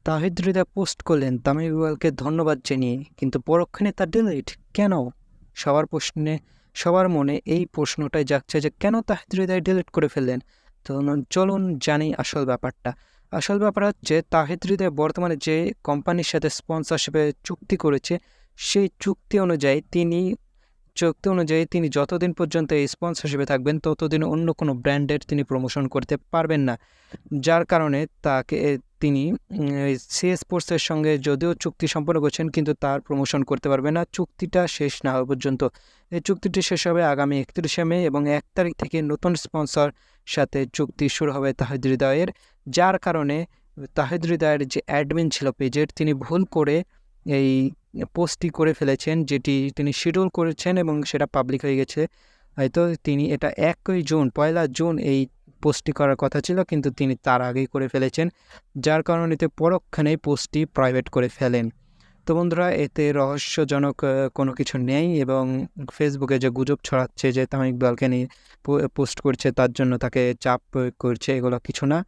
তাহিদ হৃদয় post করলেন তামিম ইকবালকে ধন্যবাদ জানিয়ে, কিন্তু পরক্ষণে তা ডিলিট কেন? সবার মনে এই প্রশ্নটাই জাগছে যে কেন তাহিদ হৃদয় ডিলিট করে ফেললেন। তো চলুন জানি আসল ব্যাপারটা। আসল ব্যাপার হচ্ছে তাহিদ হৃদয় বর্তমানে যে কোম্পানির সাথে স্পন্সরশিপে চুক্তি করেছে, সেই চুক্তি অনুযায়ী তিনি যতদিন পর্যন্ত এই স্পন্সরশিপে থাকবেন ততদিন অন্য কোনো ব্র্যান্ডের তিনি প্রমোশন করতে পারবেন না। যার কারণে তিনি সি স্পোর্টসের সঙ্গে যদিও চুক্তি সম্পন্ন করছেন, কিন্তু তার প্রমোশন করতে পারবে না চুক্তিটা শেষ না হওয়া পর্যন্ত। এই চুক্তিটি শেষ হবে আগামী 31শে মে এবং 1 তারিখ থেকে নতুন স্পন্সর সাথে চুক্তি শুরু হবে তাহিদ হৃদয়ের। যার কারণে তাহিদ হৃদয়ের যে অ্যাডমিন ছিল পেজের, তিনি ভুল করে এই পোস্টটি করে ফেলেছেন, যেটি তিনি শিডিউল করেছেন এবং সেটা পাবলিক হয়ে গেছে। হয়তো তিনি এটা 1 জুন এই পোস্টটি করার কথা ছিল, কিন্তু তিনি তার আগেই করে ফেলেছেন, যার কারণে পরক্ষণেই পোস্টটি প্রাইভেট করে ফেলেন। তো বন্ধুরা, এতে রহস্যজনক কোনো কিছু নেই এবং ফেসবুকে যে গুজব ছড়াচ্ছে যে তামিম ইকবালকে নিয়ে পোস্ট করছে, তার জন্য তাকে চাপ প্রয়োগ করছে, এগুলো কিছু না।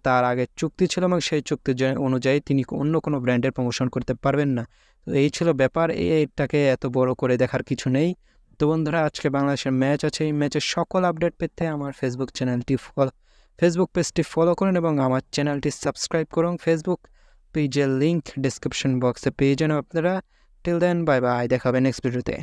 তার আগে চুক্তি ছিল এবং সেই চুক্তি অনুযায়ী তিনি অন্য কোনো ব্র্যান্ডের প্রমোশন করতে পারবেন না। তো এই ছিল ব্যাপার, এটাকে এত বড় করে দেখার কিছু নেই। তো বন্ধুরা, আজকে বাংলাদেশের ম্যাচ আছে, এই ম্যাচের সকল আপডেট পেতে আমার ফেসবুক পেজটি ফলো করুন এবং আমার চ্যানেলটি সাবস্ক্রাইব করুন। ফেসবুক পেজের লিঙ্ক ডিসক্রিপশন বক্সে পেয়ে যান আপনারা। টিল দেন, বাই বাই, দেখা হবে নেক্সট ভিডিওতে।